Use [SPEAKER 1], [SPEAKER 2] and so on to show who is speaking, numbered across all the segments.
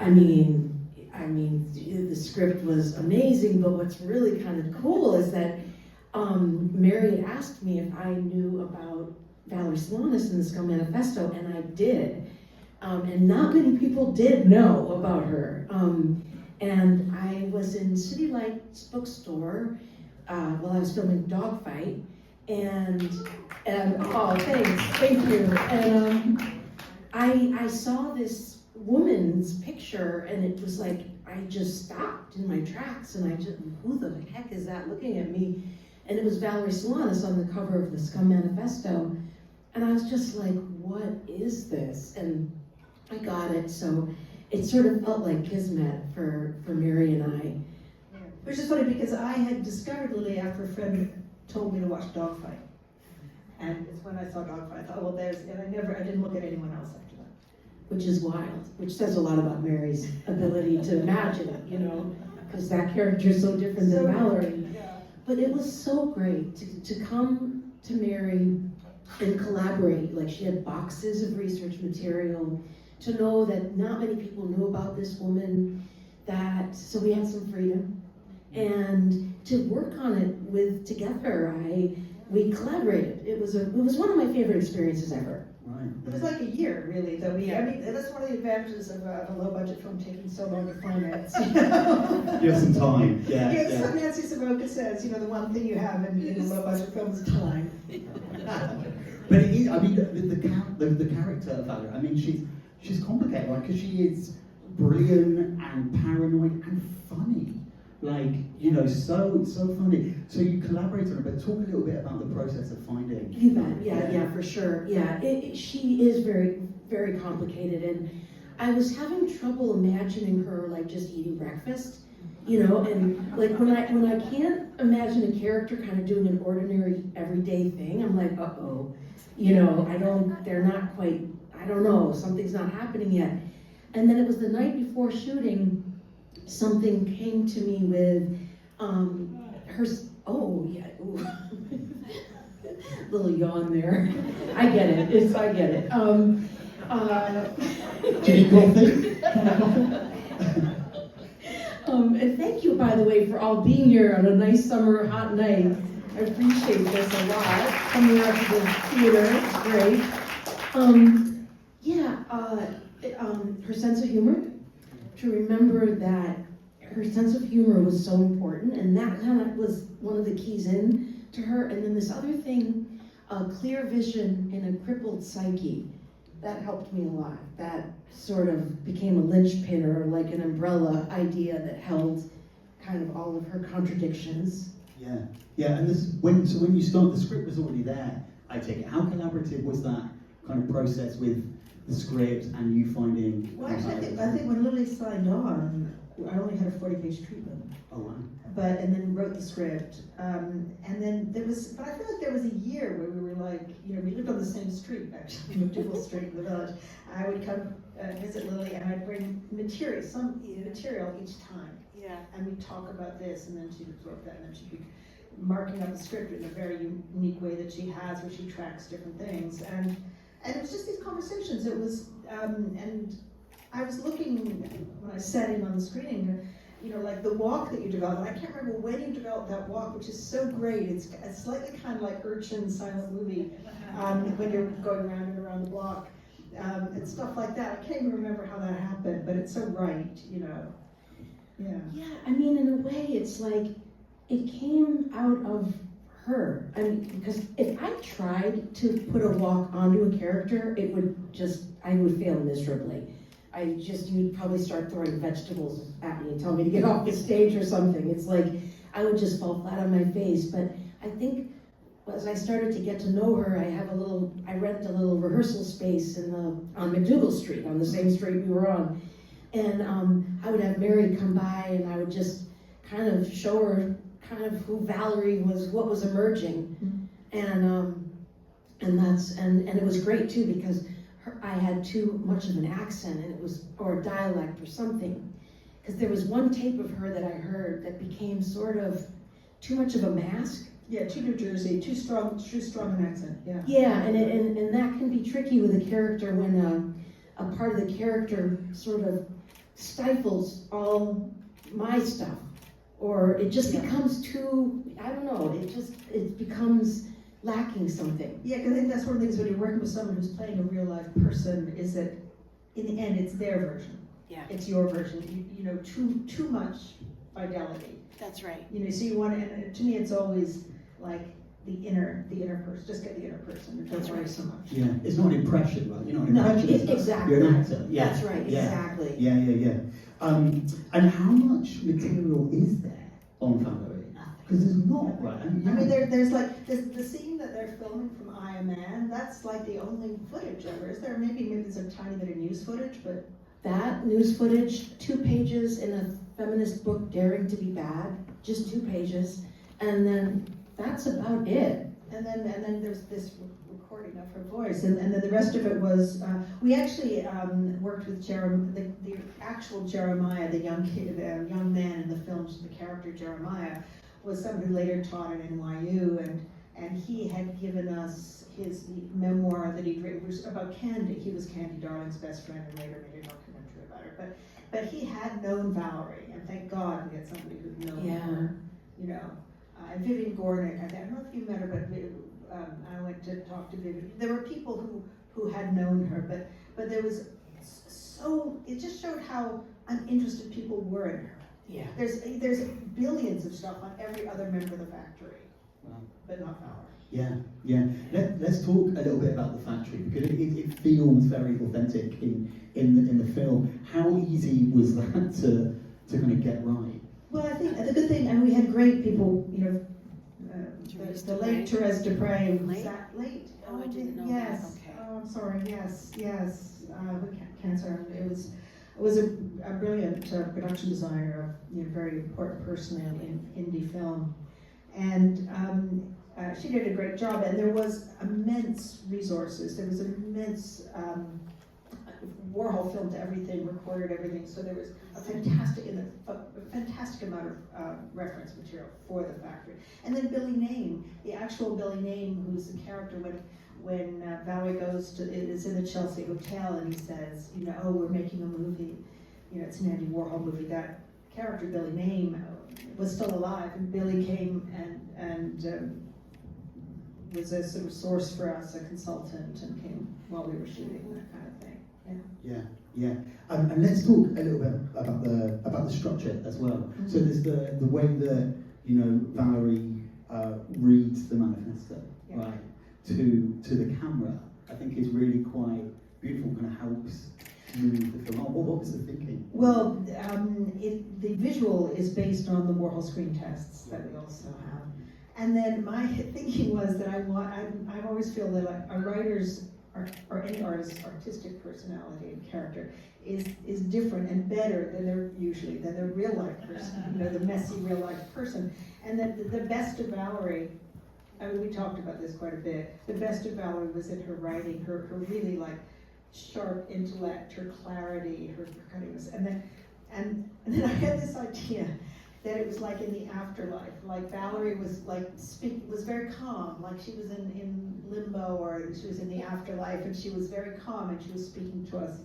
[SPEAKER 1] I mean, the script was amazing, but what's really kind of cool is that Mary had asked me if I knew about Valerie Solanas in the Scum Manifesto, and I did. And not many people did know about her. And I was in City Lights bookstore while I was filming Dogfight, and oh, thank you. And I saw this woman's picture, and it was like, I just stopped in my tracks, and I just, who the heck is that looking at me? And it was Valerie Solanas on the cover of the Scum Manifesto. And I was just like, what is this? And I got it, so it sort of felt like kismet for Mary and I.
[SPEAKER 2] Yeah. Which is funny because I had discovered Lili after a friend told me to watch Dogfight. And it's when I saw Dogfight, I thought, oh, well, and I didn't look at anyone else after that.
[SPEAKER 1] Which is wild, which says a lot about Mary's ability to imagine it, you know, because that character is so different than Valerie.
[SPEAKER 2] Yeah.
[SPEAKER 1] But it was so great to come to Mary and collaborate. Like, she had boxes of research material, to know that not many people knew about this woman, so we had some freedom. And to work on it together, we collaborated. It was one of my favorite experiences ever.
[SPEAKER 3] Right.
[SPEAKER 2] It was like a year, really, that that's one of the advantages of a low-budget film taking so long to finance.
[SPEAKER 3] You have some time, yeah.
[SPEAKER 2] Yeah. Nancy Soroka says, the one thing you have in a low-budget film is time.
[SPEAKER 3] But it is, the character of Valerie, she's complicated, right? Because she is brilliant and paranoid and funny. So funny. So you collaborated on it, but talk a little bit about the process of finding.
[SPEAKER 1] You bet, yeah, for sure. Yeah, she is very, very complicated, and I was having trouble imagining her like just eating breakfast, and like when I can't imagine a character kind of doing an ordinary everyday thing, I'm like, uh-oh, they're not quite, I don't know, something's not happening yet. And then it was the night before shooting, something came to me with her, oh yeah, ooh. Little yawn there. I get it,
[SPEAKER 3] Do you need coffee?
[SPEAKER 1] And thank you, by the way, for all being here on a nice summer hot night. I appreciate this a lot. Coming out to the theater, it's great. Her sense of humor. To remember that her sense of humor was so important, and that kind of was one of the keys in to her. And then this other thing, a clear vision in a crippled psyche, that helped me a lot. That sort of became a linchpin, or like an umbrella idea that held kind of all of her contradictions.
[SPEAKER 3] Yeah, and when you start, the script was already there, I take it. How collaborative was that kind of process with the script and you finding?
[SPEAKER 2] Well, actually, I think when Lili signed on, I only had a 40-page treatment.
[SPEAKER 3] Oh wow.
[SPEAKER 2] And then wrote the script. And then but I feel like there was a year where we were like, we lived on the same street, actually, McDougal Street in the village. I would come visit Lili, and I'd bring some material each time.
[SPEAKER 4] Yeah.
[SPEAKER 2] And we'd talk about this, and then she'd absorb that, and then she'd be marking up the script in a very unique way that she has, where she tracks different things. And it was just these conversations. It was, and I was looking, when I sat in on the screening, like the walk that you developed, and I can't remember when you developed that walk, which is so great. It's slightly kind of like Urchin silent movie, when you're going round and around the block, and stuff like that. I can't even remember how that happened, but it's so right, Yeah.
[SPEAKER 1] Yeah, in a way, it's like, it came out of her. Because if I tried to put a walk onto a character, I would fail miserably. You'd probably start throwing vegetables at me and tell me to get off the stage or something. It's like, I would just fall flat on my face. But I think as I started to get to know her, I rent a little rehearsal space on McDougal Street, on the same street we were on. And I would have Mary come by, and I would just kind of show her kind of who Valerie was, what was emerging. Mm-hmm. And it was great too, because I had too much of an accent, or a dialect or something. Because there was one tape of her that I heard that became sort of too much of a mask.
[SPEAKER 2] Yeah, too New Jersey, too strong an accent, yeah.
[SPEAKER 1] Yeah, and that can be tricky with a character when a part of the character sort of stifles all my stuff. Or it just becomes too, I don't know, it becomes lacking something.
[SPEAKER 2] Yeah, because I think that's one of the things when you're working with someone who's playing a real life person is that in the end it's their version.
[SPEAKER 1] Yeah.
[SPEAKER 2] It's your version. You know, too much fidelity.
[SPEAKER 1] That's right.
[SPEAKER 2] You know, so you want to, and to me it's always like the inner person. Just get the inner person. Don't worry so much.
[SPEAKER 3] Yeah, it's not an impression, right? You're not an
[SPEAKER 1] No,
[SPEAKER 3] impressionist.
[SPEAKER 1] exactly.
[SPEAKER 3] You're an actor. Yeah.
[SPEAKER 1] That's right,
[SPEAKER 3] Yeah.
[SPEAKER 1] exactly.
[SPEAKER 3] Yeah. And how much material is there on Valerie? Because there's not, right?
[SPEAKER 2] I mean, there's like the scene that they're filming from I Am Man. That's like the only footage ever. Is there? Maybe there's a tiny bit of news footage, but
[SPEAKER 1] That news footage, 2 pages in a feminist book, Daring to be Bad, just 2 pages, and then that's about it.
[SPEAKER 2] and then there's this recording of her voice, and then the rest of it was we actually worked with the actual Jeremiah, the young kid, the young man in the films. The character Jeremiah was someone who later taught at NYU, and he had given us his memoir that he'd written, which was about Candy. He was Candy Darling's best friend, and later made a documentary about her. But he had known Valerie, and thank God we had somebody who'd known her. You know, and Vivian Gornick. I don't know if you met her, but I went to talk to Vivian. There were people who had known her, but there was it just showed how uninterested people were in her.
[SPEAKER 1] Yeah.
[SPEAKER 2] There's billions of stuff on every other member of the factory,
[SPEAKER 3] Wow.
[SPEAKER 2] but not Valerie.
[SPEAKER 3] Yeah. Let's talk a little bit about the factory, because it feels very authentic in the film. How easy was that to kind of get right?
[SPEAKER 2] Well, I think the good thing, and we had great people, you know, the late Therese Dupre. Was that late?
[SPEAKER 1] Oh, I didn't know
[SPEAKER 2] yes.
[SPEAKER 1] that. Okay.
[SPEAKER 2] Oh, I'm sorry. Yes. With cancer. It was a brilliant production designer, very important person in indie film, and she did a great job. And there was immense resources. There was an immense Warhol filmed everything, recorded everything. So there was a fantastic amount of reference material for the factory. And then Billy Name, the actual Billy Name, who's the character when Valerie is in the Chelsea Hotel, and he says, oh, we're making a movie, it's an Andy Warhol movie. That character, Billy Name, was still alive, and Billy came and was a sort of source for us, a consultant, and came while we were shooting, that kind of thing.
[SPEAKER 3] Yeah. And let's talk a little bit about the structure as well.
[SPEAKER 2] Mm-hmm.
[SPEAKER 3] So there's the way that Valerie reads the manifesto, right, to the camera. I think is really quite beautiful. Kind of helps move the film. What was the thinking?
[SPEAKER 2] Well, the visual is based on the Warhol screen tests that we also have, and then my thinking was that I always feel that a writer's or any artist's artistic personality and character is different and better than their real life person, the messy real life person. And then the best of Valerie, I mean, we talked about this quite a bit. The best of Valerie was in her writing, her really like sharp intellect, her clarity, her cuttiness. And then I had this idea that it was like in the afterlife, like Valerie was was very calm, like she was in limbo, or she was in the afterlife, and she was very calm, and she was speaking to us,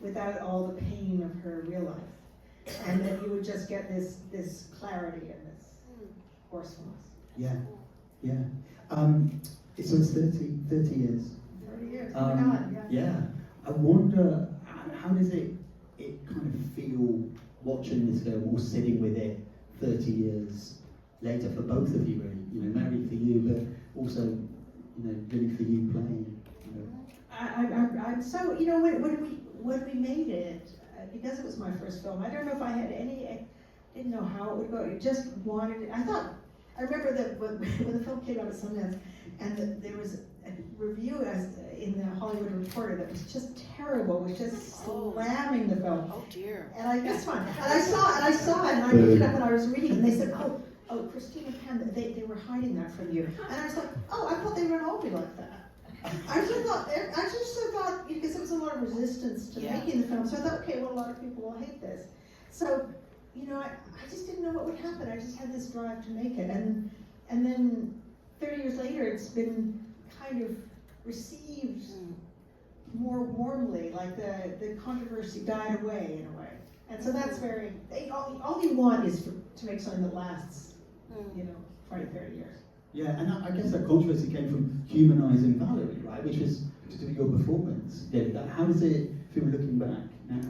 [SPEAKER 2] without all the pain of her real life. And then you would just get this clarity and this forcefulness.
[SPEAKER 3] Yeah. So it's 30 years.
[SPEAKER 2] 30 years, oh my God,
[SPEAKER 3] Yeah. I wonder, how does it kind of feel watching this film or sitting with it 30 years later for both of you, really? Mary for you, but also, Lili for you playing.
[SPEAKER 2] I'm so, when we made it, because it was my first film, I don't know if I had I didn't know how it would go. I just wanted it. I remember that when the film came out at Sundance, and there was a review in the Hollywood Reporter that was just terrible, was just slamming the film.
[SPEAKER 1] Oh dear.
[SPEAKER 2] And that's fine. And I saw it, and I picked it up and I was reading, and they said, oh, Christina Penn, they were hiding that from you. And I was like, I thought they would all be like that. I just thought, because there was a lot of resistance to making the film, so I thought, okay, well, a lot of people will hate this. So, I just didn't know what would happen. I just had this drive to make it. And then 30 years later, it's been kind of received more warmly, like the controversy died away in a way. And so that's very, all you want is to make something that lasts, 20, 30 years.
[SPEAKER 3] Yeah, and I guess that controversy came from humanising Valerie, right? Which was to do with your performance. Yeah, how does it feel looking back now?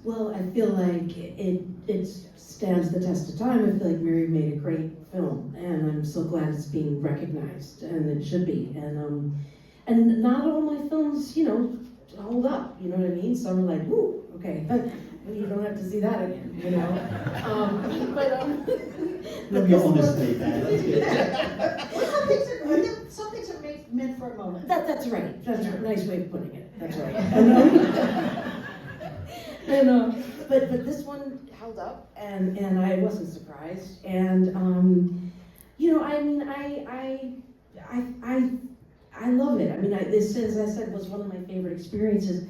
[SPEAKER 1] Well, I feel like it stands the test of time. I feel like Mary made a great film, and I'm so glad it's being recognized, and it should be. And not all my films, hold up. You know what I mean? Some are like, woo, okay, but you don't have to see that again,
[SPEAKER 3] Love your honesty there. That's good.
[SPEAKER 2] Well, some things are meant for a moment.
[SPEAKER 1] That's right. That's a nice way of putting it. That's right. But this one held up, and I wasn't surprised. And I love it. I mean, this, as I said, was one of my favorite experiences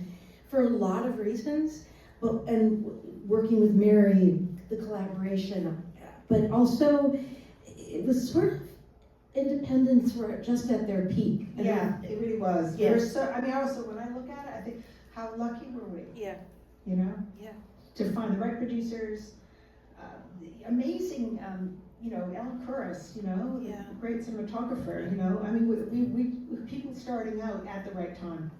[SPEAKER 1] for a lot of reasons. And working with Mary, the collaboration, but also it was sort of independents were just at their peak. And
[SPEAKER 2] It really was.
[SPEAKER 1] Yeah.
[SPEAKER 2] Also when I look at it, I think, how lucky were we?
[SPEAKER 1] Yeah. Yeah.
[SPEAKER 2] To find the right producers, the amazing, Ellen Kuras, great cinematographer, we people starting out at the right time.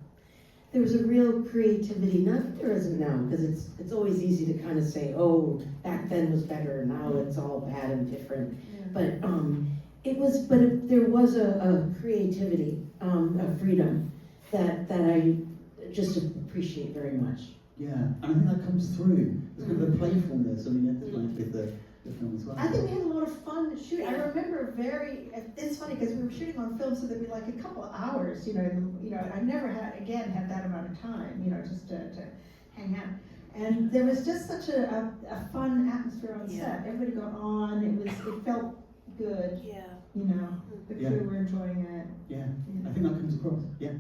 [SPEAKER 1] There was a real creativity, not that there isn't now, because it's always easy to kind of say, oh, back then was better, now it's all bad and different.
[SPEAKER 2] Yeah.
[SPEAKER 1] But there was a creativity, a freedom that I just appreciate very much.
[SPEAKER 3] Yeah, and I think that comes through. There's kind of a playfulness. I mean, that's right with the film as well.
[SPEAKER 2] I think we had a lot of fun shooting. I remember it's funny because we were shooting on film, so there'd be like a couple of hours, I never had that amount of time, just to hang out. And there was just such a fun atmosphere on set. Everybody got on, it felt good.
[SPEAKER 1] Yeah.
[SPEAKER 2] The crew were enjoying it.
[SPEAKER 3] Yeah, I think that comes across, yeah.